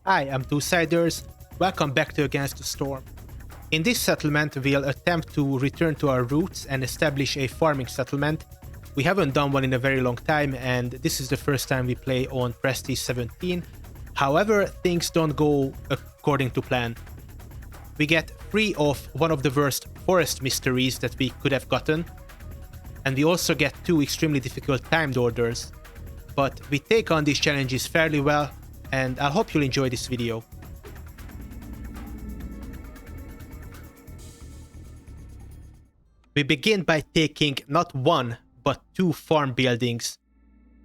Hi, I'm Two-Siders. Welcome back to Against the Storm. In this settlement, we'll attempt to return to our roots and establish a farming settlement. We haven't done one in a very long time, and this is the first time we play on Prestige 17. However, things don't go according to plan. We get 3 of one of the worst forest mysteries that we could have gotten, and we also get 2 extremely difficult timed orders. But we take on these challenges fairly well, and I hope you'll enjoy this video. We begin by taking not 1, but 2 farm buildings.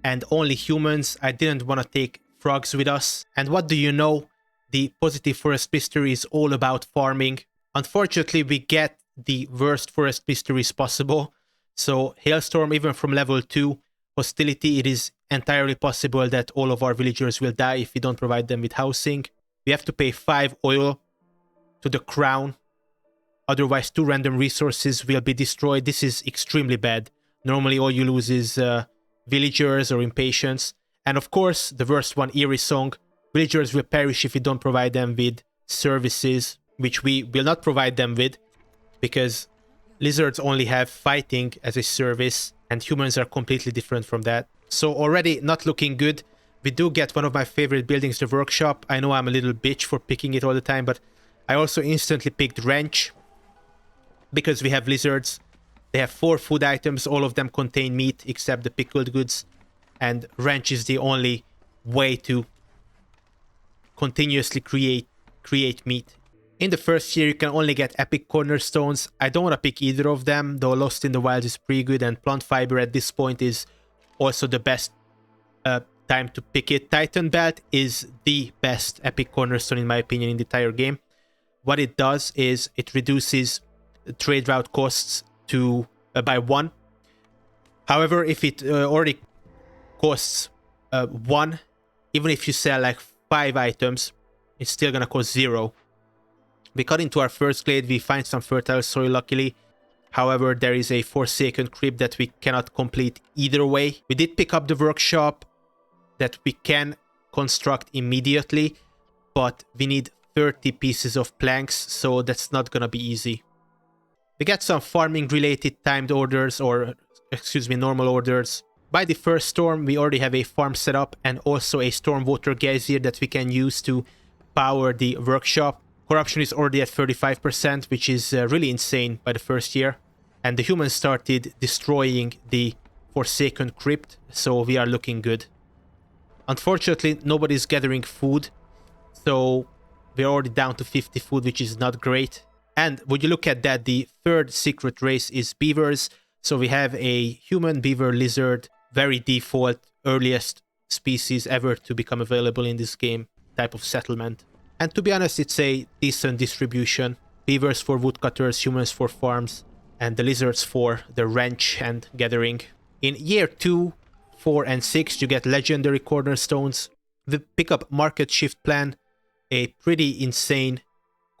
And only humans. I didn't want to take frogs with us. And what do you know? The positive forest mystery is all about farming. Unfortunately, we get the worst forest mysteries possible. So, Hailstorm, even from level 2, hostility, it is entirely possible that all of our villagers will die if we don't provide them with housing. We have to pay 5 oil to the crown. Otherwise, 2 random resources will be destroyed. This is extremely bad. Normally, all you lose is villagers or impatience. And of course, the worst one, Eerie Song. Villagers will perish if we don't provide them with services, which we will not provide them with, because lizards only have fighting as a service, and humans are completely different from that. So already not looking good. We do get one of my favorite buildings, the workshop. I know I'm a little bitch for picking it all the time, but I also instantly picked Wrench, because we have lizards. They have 4 food items, all of them contain meat except the pickled goods, and Wrench is the only way to continuously create meat. In the first year, you can only get epic cornerstones. I don't want to pick either of them, though Lost in the Wilds is pretty good, and plant fiber at this point is also the best time to pick it. Titan Belt is the best epic cornerstone in my opinion in the entire game. What it does is it reduces trade route costs to by 1. However, if it already costs 1, even if you sell like 5 items, it's still gonna cost 0. We cut into our first glade, we find some fertile soil luckily. However, there is a Forsaken Crypt that we cannot complete either way. We did pick up the workshop that we can construct immediately, but we need 30 pieces of planks, so that's not gonna be easy. We get some farming related timed orders, or excuse me, normal orders. By the first storm, we already have a farm set up and also a stormwater geyser that we can use to power the workshop. Corruption is already at 35%, which is really insane by the first year. And the humans started destroying the Forsaken Crypt, so we are looking good. Unfortunately, nobody's gathering food, so we're already down to 50 food, which is not great. And would you look at that, the third secret race is beavers. So we have a human, beaver, lizard, very default, earliest species ever to become available in this game type of settlement. And to be honest, it's a decent distribution. Beavers for woodcutters, humans for farms, and the lizards for the wrench and gathering. In year 2, 4, and 6, you get legendary cornerstones. We pick up Market Shift Plan, a pretty insane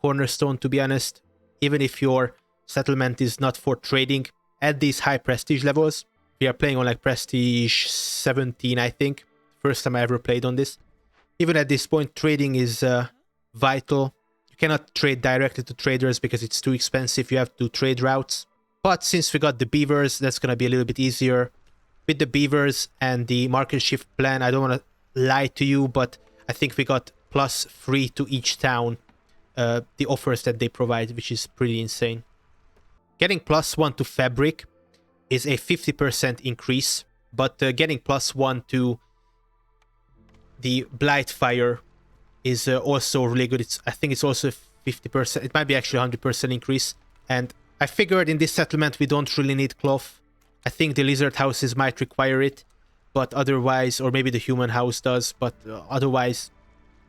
cornerstone to be honest. Even if your settlement is not for trading at these high prestige levels. We are playing on like prestige 17, I think. First time I ever played on this. Even at this point, trading is vital. You cannot trade directly to traders because it's too expensive. You have to trade routes. But since we got the beavers, that's going to be a little bit easier. With the beavers and the market shift plan, I don't want to lie to you, but I think we got +3 to each town. The offers that they provide, which is pretty insane. Getting +1 to fabric is a 50% increase, but getting +1 to the Blightfire is also really good. I think it's also 50%. It might be actually 100% increase. And I figured in this settlement we don't really need cloth. I think the lizard houses might require it, but otherwise, or maybe the human house does, but otherwise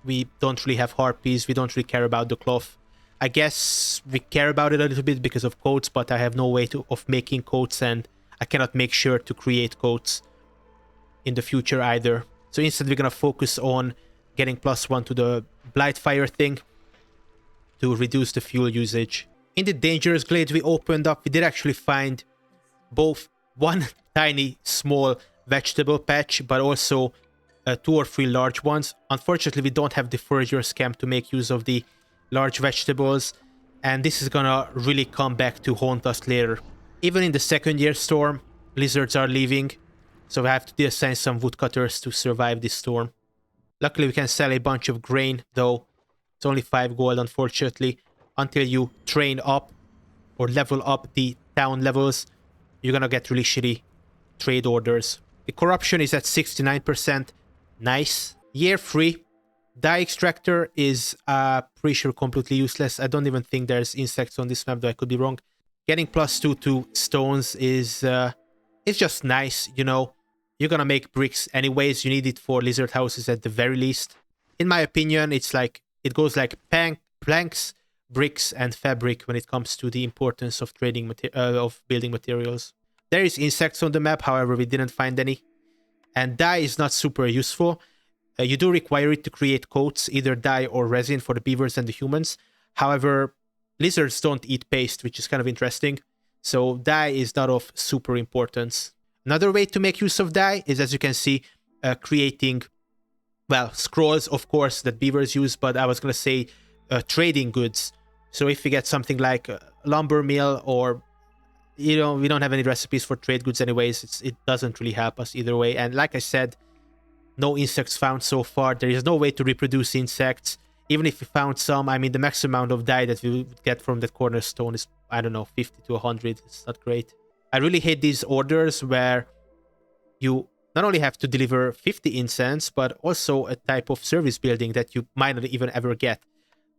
we don't really have harpies. We don't really care about the cloth. I guess we care about it a little bit because of coats, but I have no way of making coats, and I cannot make sure to create coats in the future either. So instead we're gonna focus on getting +1 to the Blightfire thing to reduce the fuel usage. In the Dangerous Glade we opened up, we did actually find both one tiny small vegetable patch, but also 2 or 3 large ones. Unfortunately, we don't have the forager's camp to make use of the large vegetables, and this is gonna really come back to haunt us later. Even in the second year storm, lizards are leaving, so we have to assign some woodcutters to survive this storm. Luckily, we can sell a bunch of grain, though it's only 5 gold, unfortunately. Until you train up or level up the town levels, you're gonna get really shitty trade orders. The corruption is at 69%. Nice. Year 3. Dye extractor is pretty sure completely useless. I don't even think there's insects on this map, though I could be wrong. Getting +2 to stones is it's just nice, you know. You're gonna make bricks anyways. You need it for lizard houses at the very least. In my opinion, it's like it goes like planks, bricks, and fabric when it comes to the importance of building materials. There is insects on the map, however, we didn't find any. And dye is not super useful. You do require it to create coats, either dye or resin for the beavers and the humans. However, lizards don't eat paste, which is kind of interesting. So dye is not of super importance. Another way to make use of dye is, as you can see, creating, well, scrolls, of course, that beavers use, but I was going to say trading goods. So if we get something like a lumber mill, or, you know, we don't have any recipes for trade goods anyways, it doesn't really help us either way. And like I said, no insects found so far. There is no way to reproduce insects. Even if we found some, I mean, the max amount of dye that we would get from that cornerstone is, I don't know, 50 to 100. It's not great. I really hate these orders where you not only have to deliver 50 incense, but also a type of service building that you might not even ever get.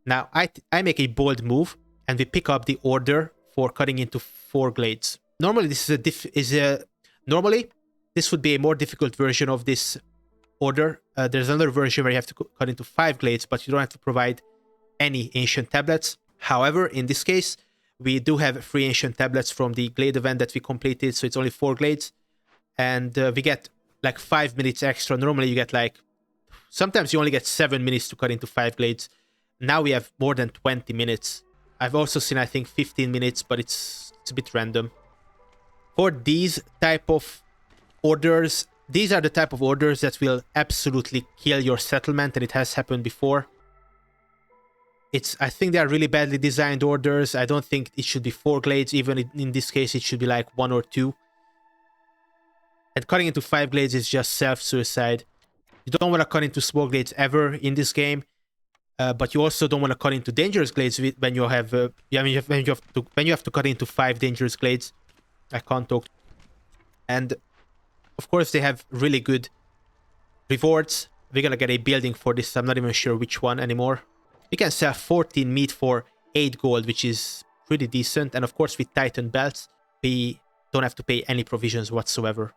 Now, I make a bold move, and we pick up the order for cutting into 4 glades. Normally, this this would be a more difficult version of this order. There's another version where you have to cut into 5 glades, but you don't have to provide any ancient tablets. However, in this case, we do have 3 ancient tablets from the glade event that we completed, so it's only 4 glades. And we get like 5 minutes extra. Normally you get like, sometimes you only get 7 minutes to cut into 5 glades. Now we have more than 20 minutes. I've also seen, I think, 15 minutes, but it's a bit random. For these type of orders, these are the type of orders that will absolutely kill your settlement, and it has happened before. I think they are really badly designed orders. I don't think it should be 4 glades. Even in this case, it should be like 1 or 2. And cutting into 5 glades is just self-suicide. You don't want to cut into small glades ever in this game, but you also don't want to cut into dangerous glades when you have when you have to cut into 5 dangerous glades. I can't talk. And of course, they have really good rewards. We're gonna get a building for this. I'm not even sure which one anymore. We can sell 14 meat for 8 gold, which is pretty decent. And of course, with Titan belts, we don't have to pay any provisions whatsoever.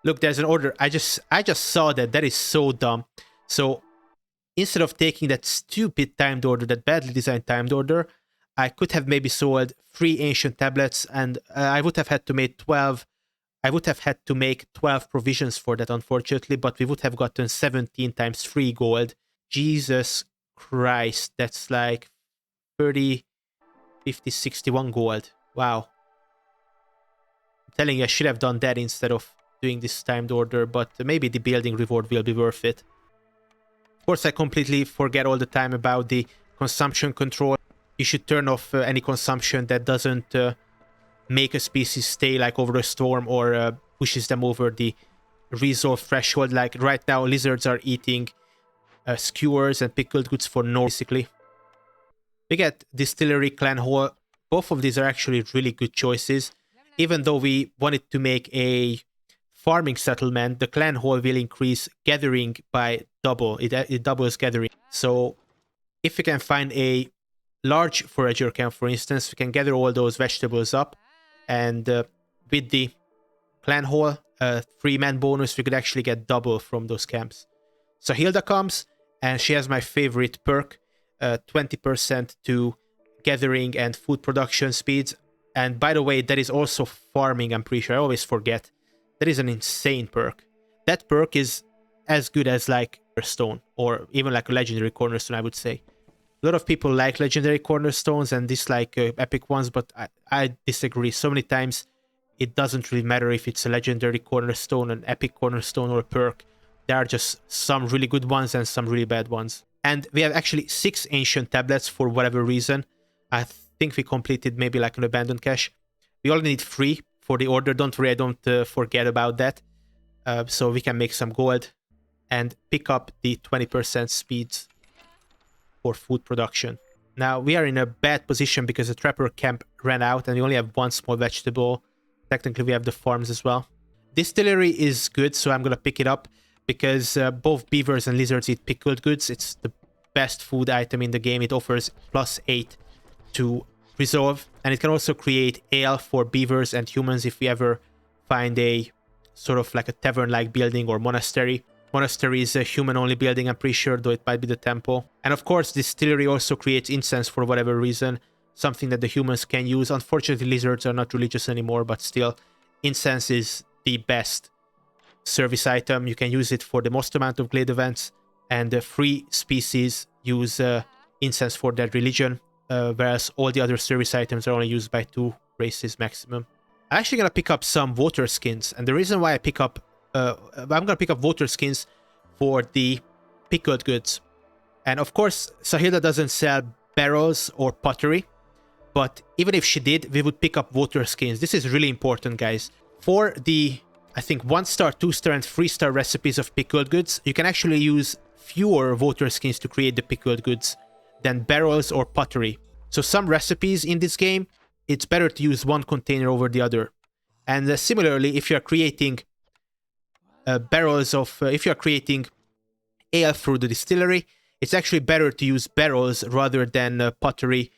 Look, there's an order. I just saw that. That is so dumb. So instead of taking that stupid timed order, that badly designed timed order, I could have maybe sold 3 ancient tablets, and I would have had to make 12. I would have had to make 12 provisions for that, unfortunately, but we would have gotten 17 times 3 gold. Jesus Christ, that's like 30, 50, 61 gold. Wow. I'm telling you, I should have done that instead of doing this timed order, but maybe the building reward will be worth it. Of course, I completely forget all the time about the consumption control. You should turn off any consumption that doesn't make a species stay like over a storm, or pushes them over the resolve threshold. Like right now, lizards are eating skewers and pickled goods for no, basically. We get distillery, clan hall. Both of these are actually really good choices. Even though we wanted to make a farming settlement, the clan hall will increase gathering by double. It doubles gathering. So if we can find a large forager camp, for instance, we can gather all those vegetables up, and with the clan hall 3-man bonus, we could actually get double from those camps. So Hilda comes, and she has my favorite perk, 20% to gathering and food production speeds. And by the way, that is also farming, I'm pretty sure. I always forget. That is an insane perk. That perk is as good as like Cornerstone, or even like a legendary Cornerstone, I would say. A lot of people like legendary Cornerstones and dislike epic ones, but I disagree. So many times it doesn't really matter if it's a legendary Cornerstone, an epic Cornerstone, or a perk. There are just some really good ones and some really bad ones. And we have actually 6 ancient tablets for whatever reason. I think we completed maybe like an abandoned cache. We only need 3 for the order. Don't worry, I don't forget about that. So we can make some gold and pick up the 20% speeds for food production. Now we are in a bad position because the trapper camp ran out and we only have 1 small vegetable. Technically we have the farms as well. Distillery is good, so I'm gonna pick it up because both beavers and lizards eat pickled goods. It's the best food item in the game. It offers +8 to resolve, and it can also create ale for beavers and humans if we ever find a sort of like a tavern-like building or monastery. Monastery is a human-only building, I'm pretty sure, though it might be the temple. And of course, distillery also creates incense for whatever reason, something that the humans can use. Unfortunately, lizards are not religious anymore, but still, incense is the best service item. You can use it for the most amount of glade events, and the 3 species use incense for their religion, whereas all the other service items are only used by 2 races maximum. I'm actually gonna pick up some water skins, and the reason why I pick up I'm gonna pick up water skins for the pickled goods. And of course, Sahilda doesn't sell barrels or pottery, but even if she did, we would pick up water skins. This is really important, guys. For the, I think, 1-star, 2-star, and 3-star recipes of pickled goods, you can actually use fewer water skins to create the pickled goods than barrels or pottery. So some recipes in this game, it's better to use one container over the other. And similarly, if you're creating if you're creating ale through the distillery, it's actually better to use barrels rather than pottery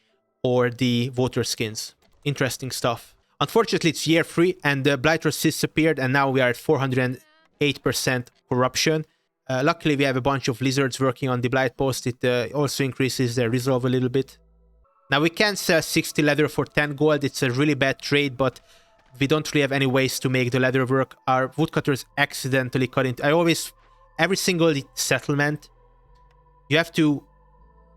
or the water skins. Interesting stuff. Unfortunately, it's year 3 and the blight resist appeared, and now we are at 408% corruption. Luckily, we have a bunch of lizards working on the blight post. It also increases their resolve a little bit. Now, we can sell 60 leather for 10 gold. It's a really bad trade, but we don't really have any ways to make the leather work. Our woodcutters accidentally cut into... every single settlement, you have to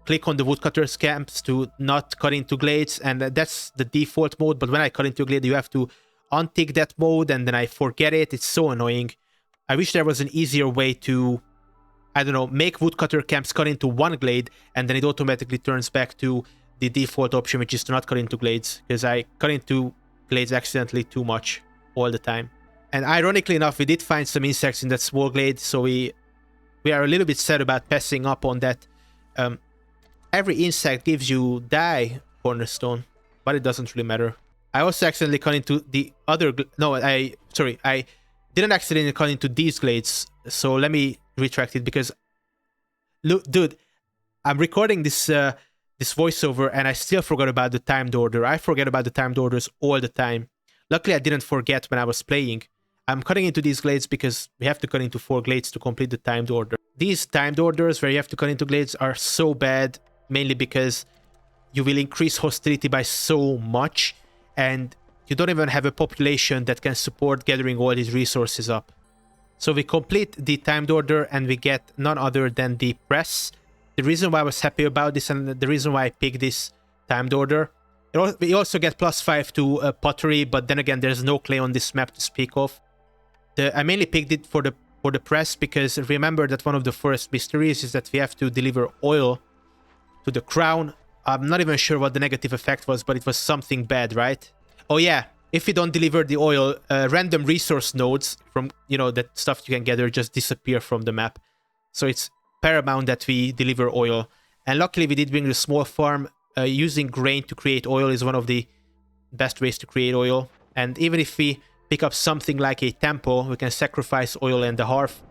click on the woodcutters camps to not cut into glades, and that's the default mode. But when I cut into a glade, you have to untick that mode, and then I forget it. It's so annoying. I wish there was an easier way to, I don't know, make woodcutter camps cut into one glade, and then it automatically turns back to the default option, which is to not cut into glades, because I cut into glades accidentally too much all the time. And ironically enough, we did find some insects in that small glade, so we are a little bit sad about passing up on that. Every insect gives you die cornerstone, but it doesn't really matter. I also accidentally cut into the other... I didn't accidentally cut into these glades, so let me retract it, because... Look, dude, I'm recording this voiceover and I still forgot about the timed order. I forget about the timed orders all the time. Luckily, I didn't forget when I was playing. I'm cutting into these glades because we have to cut into 4 glades to complete the timed order. These timed orders where you have to cut into glades are so bad, mainly because you will increase hostility by so much, and you don't even have a population that can support gathering all these resources up. So we complete the timed order and we get none other than the press. The reason why I was happy about this and the reason why I picked this timed order, we also get +5 to pottery, but then again, there's no clay on this map to speak of. I mainly picked it for the press because remember that one of the first mysteries is that we have to deliver oil to the crown. I'm not even sure what the negative effect was, but it was something bad, right? Oh yeah, if we don't deliver the oil, random resource nodes from, that stuff you can gather just disappear from the map. So it's paramount that we deliver oil. And luckily we did bring the small farm. Using grain to create oil is one of the best ways to create oil. And even if we pick up something like a temple, we can sacrifice oil and the hearth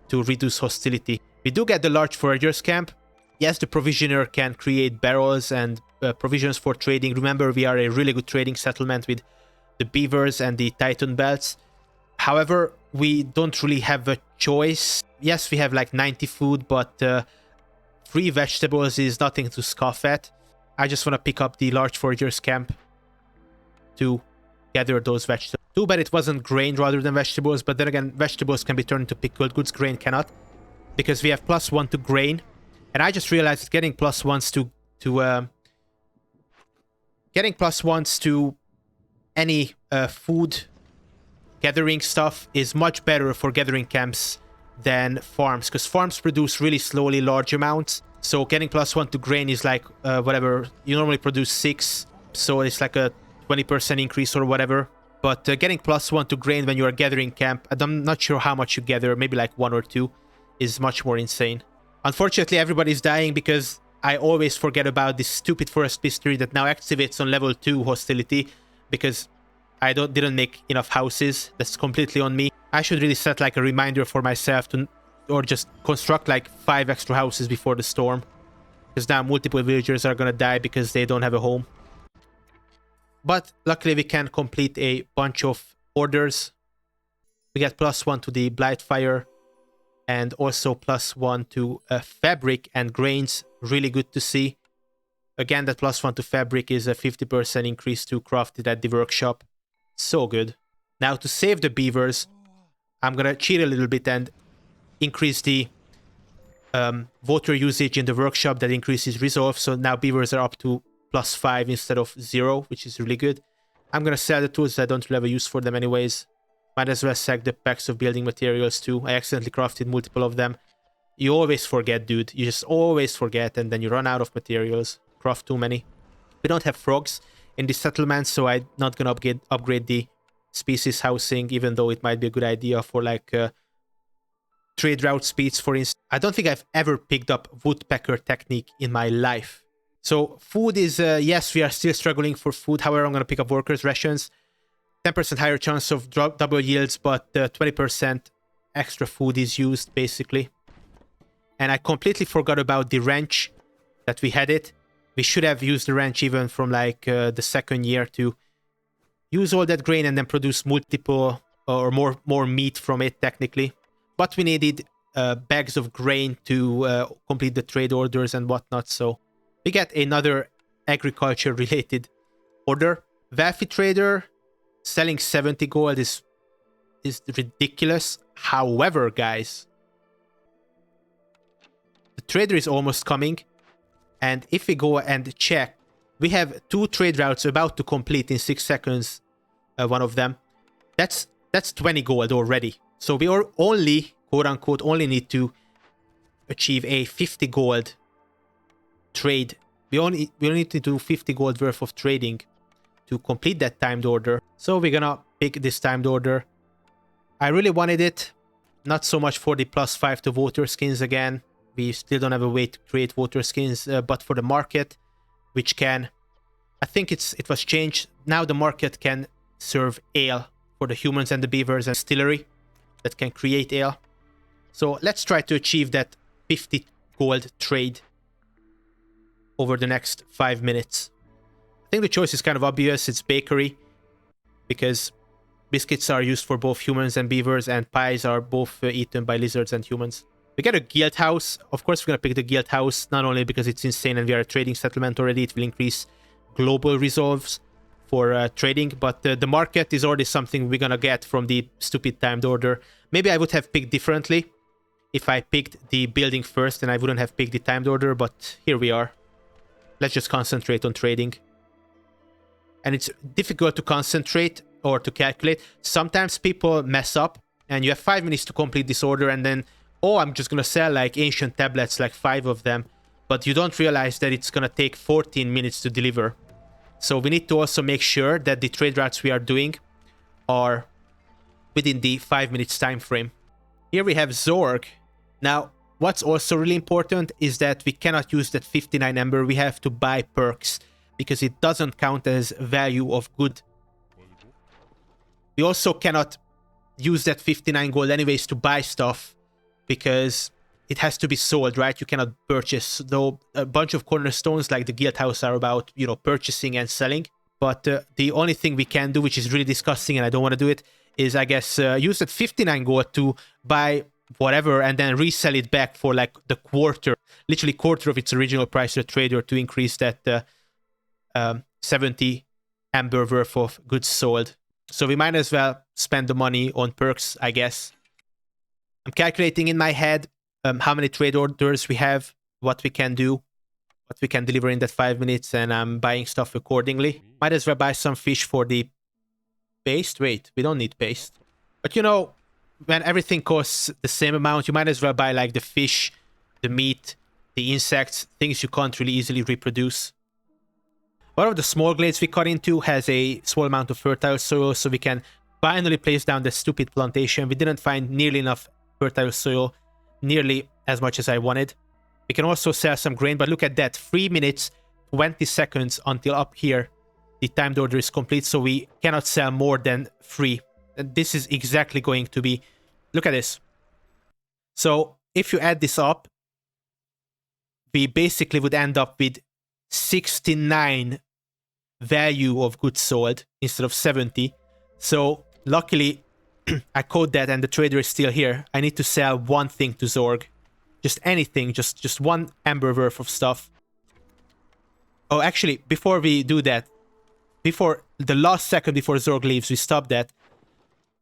to reduce hostility. We do get the large foragers camp. Yes, the provisioner can create barrels and provisions for trading. Remember, we are a really good trading settlement with the beavers and the titan belts. However, we don't really have a choice. Yes, we have like 90 food, but 3 vegetables is nothing to scoff at. I just want to pick up the large foragers camp to gather those vegetables. Too bad it wasn't grain rather than vegetables, but then again, vegetables can be turned into pickled goods, grain cannot, because we have +1 to grain. And I just realized that getting +1s to any food gathering stuff is much better for gathering camps than farms, because farms produce really slowly large amounts. So getting +1 to grain is like whatever, you normally produce 6, so it's like a 20% increase or whatever. But getting +1 to grain when you are gathering camp, I'm not sure how much you gather, maybe like 1 or 2, is much more insane. Unfortunately, everybody's dying because I always forget about this stupid forest mystery that now activates on level 2 hostility, because I didn't make enough houses. That's completely on me. I should really set like a reminder for myself to, or just construct like 5 extra houses before the storm, because now multiple villagers are gonna die because they don't have a home. But luckily we can complete a bunch of orders. We get +1 to the Blightfire and also +1 to fabric and grains. Really good to see. Again, that +1 to fabric is a 50% increase to crafted at the workshop. So good. Now to save the beavers, I'm gonna cheat a little bit and increase the water usage in the workshop. That increases resolve, so now beavers are up to +5 instead of 0, which is really good. I'm gonna sell the tools. I don't really have a use for them anyways. Might as well sack the packs of building materials too. I accidentally crafted multiple of them. You always forget, dude. You just always forget, and then you run out of materials. Craft too many. We don't have frogs in this settlement, so I'm not gonna upgrade the species housing, even though it might be a good idea for like trade route speeds, for instance. I don't think I've ever picked up woodpecker technique in my life. So food is, yes, we are still struggling for food. However, I'm going to pick up workers' rations. 10% higher chance of double yields, but 20% extra food is used, basically. And I completely forgot about the wrench that we had it. We should have used the wrench even from like the second year to use all that grain and then produce multiple or more meat from it, technically. But we needed bags of grain to complete the trade orders and whatnot, so we get another agriculture-related order. Wealthy trader selling 70 gold is ridiculous. However, guys, the trader is almost coming. And if we go and check, we have 2 trade routes about to complete in 6 seconds. One of them. That's 20 gold already. So we are only, quote-unquote, only need to achieve a 50 gold trade. We only need to do 50 gold worth of trading to complete that timed order. So we're gonna pick this timed order. I really wanted it, not so much for the +5 to water skins again. We still don't have a way to create water skins, but for the market, which can, I think it was changed. Now the market can serve ale for the humans and the beavers, and distillery that can create ale. So let's try to achieve that 50 gold trade over the next 5 minutes. I think the choice is kind of obvious. It's bakery, because biscuits are used for both humans and beavers, and pies are both eaten by lizards and humans. We get a guild house. Of course, we're gonna pick the guild house, not only because it's insane and we are a trading settlement already. It will increase global resolves for trading, but the market is already something we're gonna get from the stupid timed order. Maybe I would have picked differently if I picked the building first, and I wouldn't have picked the timed order, but here we are. Let's just concentrate on trading. And it's difficult to concentrate or to calculate. Sometimes people mess up and you have 5 minutes to complete this order, and then, oh, I'm just gonna sell like ancient tablets, like 5 of them, but you don't realize that it's gonna take 14 minutes to deliver. So we need to also make sure that the trade routes we are doing are within the 5 minutes time frame. Here we have Zorg. Now, what's also really important is that we cannot use that 59 ember. We have to buy perks, because it doesn't count as value of good. We also cannot use that 59 gold anyways to buy stuff, because it has to be sold, right? You cannot purchase, though a bunch of cornerstones like the guild house are about, you know, purchasing and selling. But the only thing we can do, which is really disgusting and I don't want to do it, is I guess use that 59 gold to buy whatever and then resell it back for like the quarter, literally quarter of its original price to a trader, to increase that 70 amber worth of goods sold. So we might as well spend the money on perks, I guess. I'm calculating in my head how many trade orders we have, what we can do, what we can deliver in that 5 minutes, and I'm buying stuff accordingly. Might as well buy some fish for the paste. Wait, we don't need paste. But you know, when everything costs the same amount, you might as well buy like the fish, the meat, the insects, things you can't really easily reproduce. One of the small glades we cut into has a small amount of fertile soil, so we can finally place down the stupid plantation. We didn't find nearly enough fertile soil, nearly as much as I wanted. We can also sell some grain, but look at that, 3 minutes, 20 seconds until up here the timed order is complete, so we cannot sell more than 3. And this is exactly going to be... Look at this. So if you add this up, we basically would end up with 69 value of goods sold instead of 70. So luckily I code that and the trader is still here. I need to sell one thing to Zorg. Just anything, just one amber worth of stuff. Oh, actually, before we do that, before the last second before Zorg leaves, we stop that.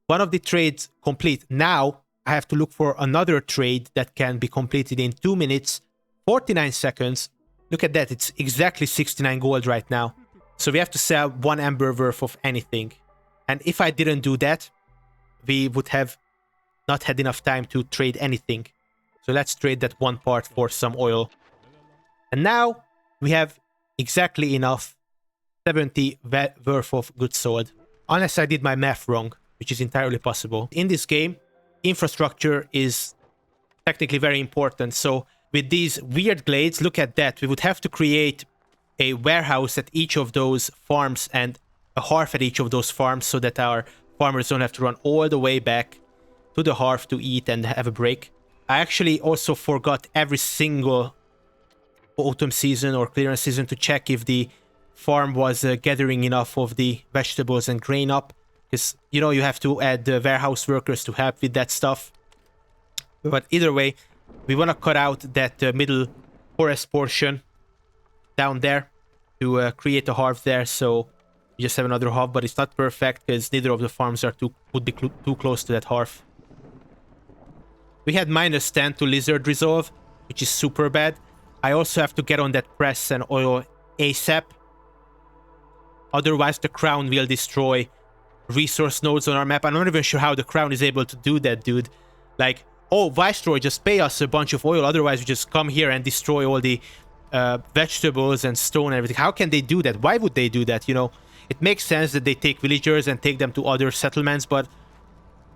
One of the trades complete. Now I have to look for another trade that can be completed in 2 minutes, 49 seconds. Look at that, it's exactly 69 gold right now. So we have to sell 1 amber worth of anything. And if I didn't do that, we would have not had enough time to trade anything. So let's trade that one part for some oil. And now we have exactly enough 70 worth of goods sold. Unless I did my math wrong, which is entirely possible. In this game, infrastructure is technically very important. So with these weird glades, look at that. We would have to create a warehouse at each of those farms and a hearth at each of those farms so that our farmers don't have to run all the way back to the hearth to eat and have a break. I actually also forgot every single autumn season or clearance season to check if the farm was gathering enough of the vegetables and grain up. Because, you know, you have to add warehouse workers to help with that stuff. But either way, we want to cut out that middle forest portion down there to create a hearth there. So we just have another hearth, but it's not perfect because neither of the farms are would be too close to that hearth. We had -10 to lizard resolve, which is super bad. I also have to get on that press and oil ASAP. Otherwise, the crown will destroy resource nodes on our map. I'm not even sure how the crown is able to do that, dude. Like, oh, Viceroy, just pay us a bunch of oil. Otherwise, we just come here and destroy all the vegetables and stone and everything. How can they do that? Why would they do that? You know, it makes sense that they take villagers and take them to other settlements, but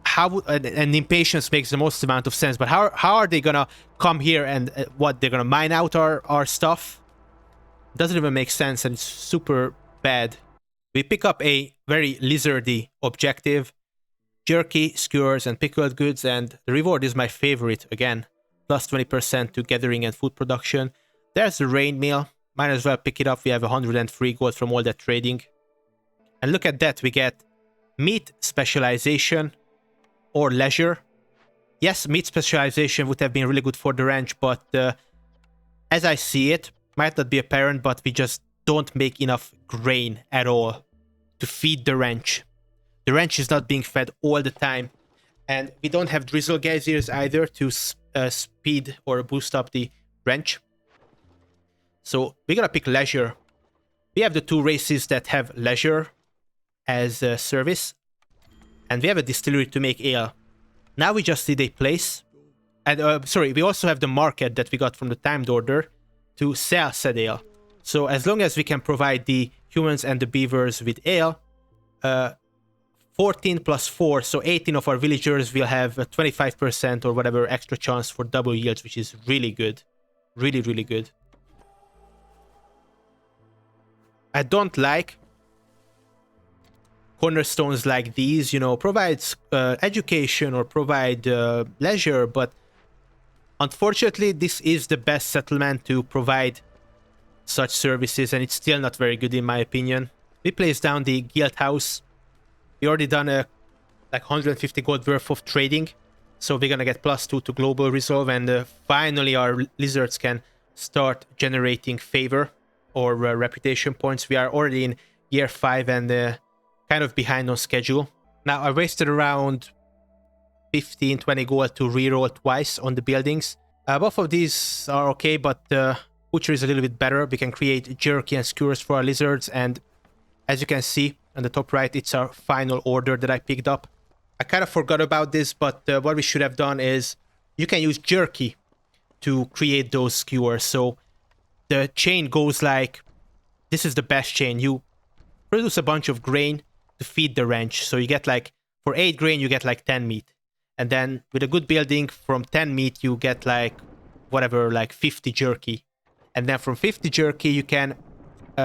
how would... And impatience makes the most amount of sense, but how are they gonna come here and what? They're gonna mine out our stuff? Doesn't even make sense, and it's super bad. We pick up a very lizardy objective. Jerky, skewers, and pickled goods, and the reward is my favorite again. Plus 20% to gathering and food production. There's the rain meal. Might as well pick it up. We have 103 gold from all that trading. And look at that, we get meat specialization or leisure. Yes, meat specialization would have been really good for the ranch, but as I see it, might not be apparent, but we just don't make enough grain at all to feed the ranch. The ranch is not being fed all the time, and we don't have drizzle geysers either to speed or boost up the ranch. So we're gonna pick leisure. We have the 2 races that have leisure as a service, and we have a distillery to make ale. Now we just need a place, and sorry, we also have the market that we got from the timed order to sell said ale. So as long as we can provide the humans and the beavers with ale, 14 plus 4, so 18 of our villagers will have a 25% or whatever extra chance for double yields, which is really good. Really, really good. I don't like cornerstones like these, you know, provides education or provide leisure, but unfortunately this is the best settlement to provide such services, and it's still not very good in my opinion. We place down the guild house. We already done like 150 gold worth of trading, so we're gonna get +2 to global resolve, and finally our lizards can start generating favor or reputation points. We are already in year 5 and kind of behind on schedule. Now I wasted around 15-20 gold to reroll twice on the buildings. Both of these are okay, but butcher is a little bit better. We can create jerky and skewers for our lizards, and as you can see on the top right, it's our final order that I picked up. I kind of forgot about this, but what we should have done is you can use jerky to create those skewers. So the chain goes like, this is the best chain. You produce a bunch of grain to feed the ranch. So you get like, for 8 grain, you get like 10 meat. And then with a good building, from 10 meat, you get like, whatever, like 50 jerky. And then from 50 jerky, you can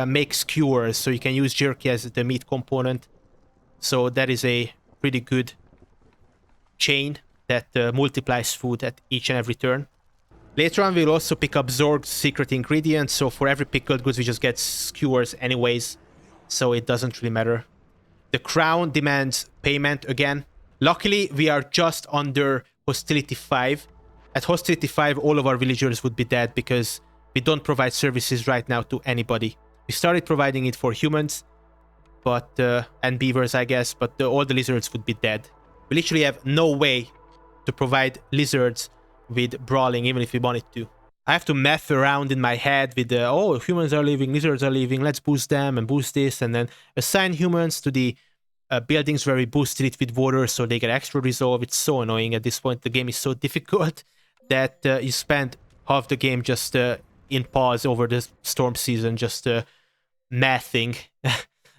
make skewers. So you can use jerky as the meat component. So that is a pretty good chain that multiplies food at each and every turn. Later on, we'll also pick up Zorg's secret ingredient. So for every pickled goods, we just get skewers anyways. So it doesn't really matter. The crown demands payment again. Luckily, we are just under Hostility 5. At Hostility 5, all of our villagers would be dead because we don't provide services right now to anybody. We started providing it for humans, but and beavers, I guess, but all the lizards would be dead. We literally have no way to provide lizards with brawling, even if we wanted to. I have to math around in my head with the, oh, humans are leaving, lizards are leaving, let's boost them and boost this, and then assign humans to the buildings where we boosted it with water so they get extra resolve. It's so annoying at this point. The game is so difficult that you spend half the game just in pause over the storm season, just mathing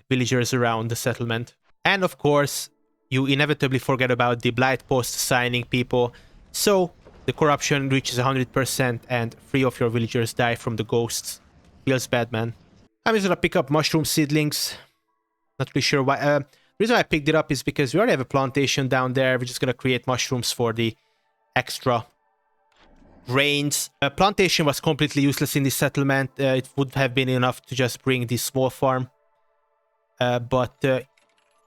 villagers around the settlement. And of course, you inevitably forget about the blight post assigning people. So the corruption reaches 100% and 3 of your villagers die from the ghosts. Feels bad, man. I'm just gonna pick up mushroom seedlings. Not really sure why. The reason I picked it up is because we already have a plantation down there. We're just gonna create mushrooms for the extra grains. Plantation was completely useless in this settlement. It would have been enough to just bring this small farm. But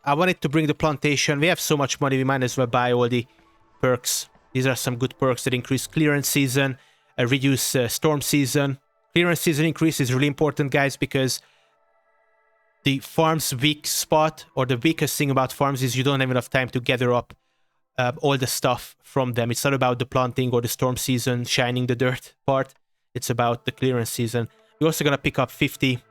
I wanted to bring the plantation. We have so much money, we might as well buy all the perks. These are some good perks that increase clearance season, reduce storm season. Clearance season increase is really important, guys, because the farm's weak spot, or the weakest thing about farms, is you don't have enough time to gather up all the stuff from them. It's not about the planting or the storm season, shining the dirt part. It's about the clearance season. We're also going to pick up 50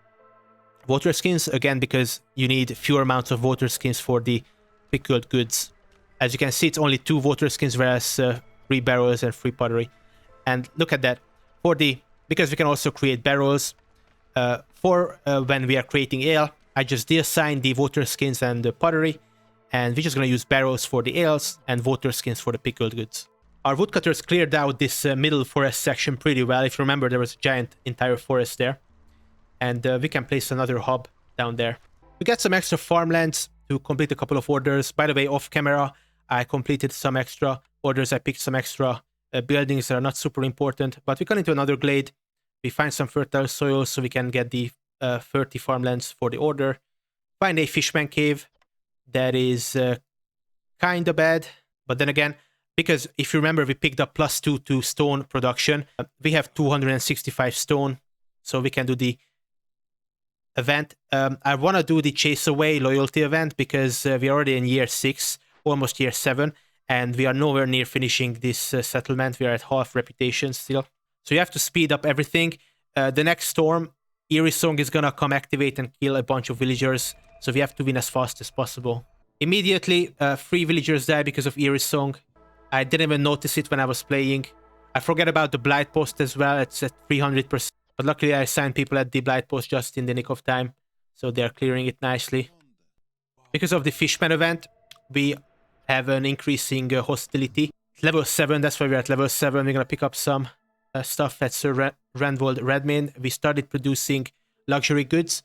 water skins, again, because you need fewer amounts of water skins for the pickled goods. As you can see, it's only 2 water skins, whereas 3 barrels and 3 pottery. And look at that. Because we can also create barrels, when we are creating ale, I just deassign the water skins and the pottery, and we're just going to use barrels for the ales and water skins for the pickled goods. Our woodcutters cleared out this middle forest section pretty well. If you remember, there was a giant entire forest there. And we can place another hub down there. We get some extra farmlands to complete a couple of orders. By the way, off camera, I completed some extra orders. I picked some extra buildings that are not super important. But we got into another glade. We find some fertile soil so we can get the 30 farmlands for the order. Find a fishman cave. That is kind of bad. But then again, because if you remember, we picked up +2 to stone production. We have 265 stone. So we can do the event. I want to do the chase away loyalty event because we're already in year 6, almost year 7, and we are nowhere near finishing this settlement. We are at half reputation still. So you have to speed up everything. The next storm, Eerie Song is gonna come activate and kill a bunch of villagers, so we have to win as fast as possible. Immediately, 3 villagers die because of Eerie Song. I didn't even notice it when I was playing. I forget about the blight post as well. It's at 300%. But luckily I assigned people at the blight post just in the nick of time, so they're clearing it nicely. Because of the fishman event, we have an increasing hostility. Level 7, that's why we're at level 7. We're gonna pick up some stuff at Sir Randwold Redmane. We started producing luxury goods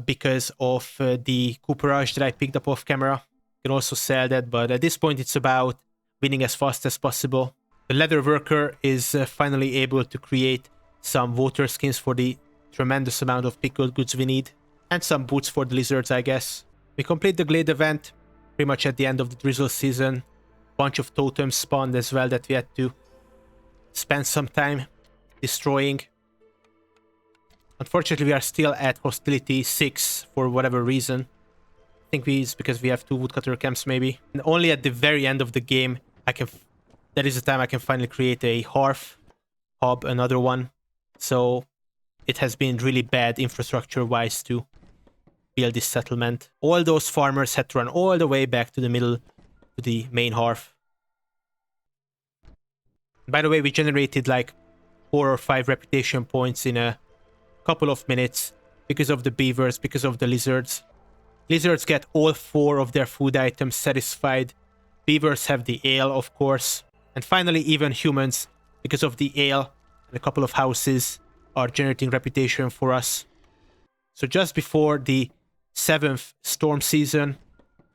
because of the cooperage that I picked up off camera. You can also sell that, but at this point it's about winning as fast as possible. The leather worker is finally able to create some water skins for the tremendous amount of pickled goods we need, and some boots for the lizards, I guess. We complete the glade event pretty much at the end of the drizzle season. Bunch of totems spawned as well that we had to spend some time destroying. Unfortunately, we are still at hostility 6 for whatever reason. I think it's because we have 2 woodcutter camps maybe. And only at the very end of the game, that is the time I can finally create a hearth hub, another one. So it has been really bad infrastructure-wise to build this settlement. All those farmers had to run all the way back to the middle to the main hearth. By the way, we generated like 4 or 5 reputation points in a couple of minutes because of the beavers, because of the lizards. Lizards get all 4 of their food items satisfied. Beavers have the ale, of course. And finally, even humans, because of the ale and a couple of houses, are generating reputation for us. So just before the 7th storm season,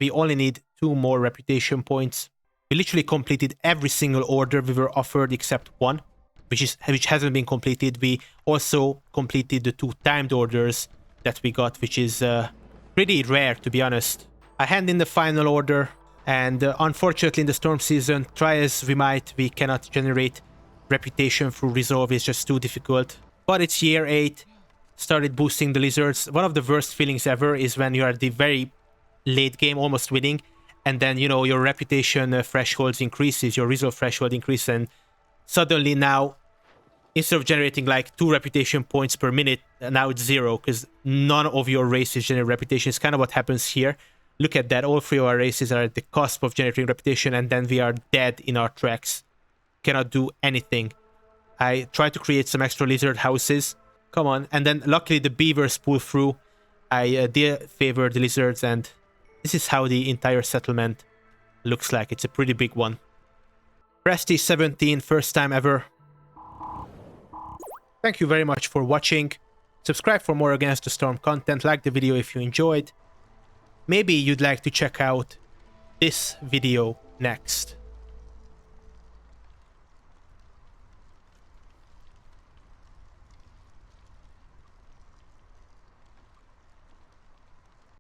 we only need 2 more reputation points. We literally completed every single order we were offered except one, which hasn't been completed. We also completed the 2 timed orders that we got, which is pretty rare, to be honest. I hand in the final order, and unfortunately in the storm season, try as we might, we cannot generate reputation through resolve. It's just too difficult. But it's year 8, started boosting the lizards. One of the worst feelings ever is when you are at the very late game, almost winning, and then, you know, your reputation thresholds increases, your resolve threshold increases, and suddenly now, instead of generating like 2 reputation points per minute, now it's 0, because none of your races generate reputation. It's kind of what happens here. Look at that, all 3 of our races are at the cusp of generating reputation, and then we are dead in our tracks. Cannot do anything. I tried to create some extra lizard houses. Come on. And then luckily the beavers pull through. I did favor the lizards, and this is how the entire settlement looks like. It's a pretty big one. Prestige 17, first time ever. Thank you very much for watching. Subscribe for more Against the Storm content. Like the video if you enjoyed. Maybe you'd like to check out this video next.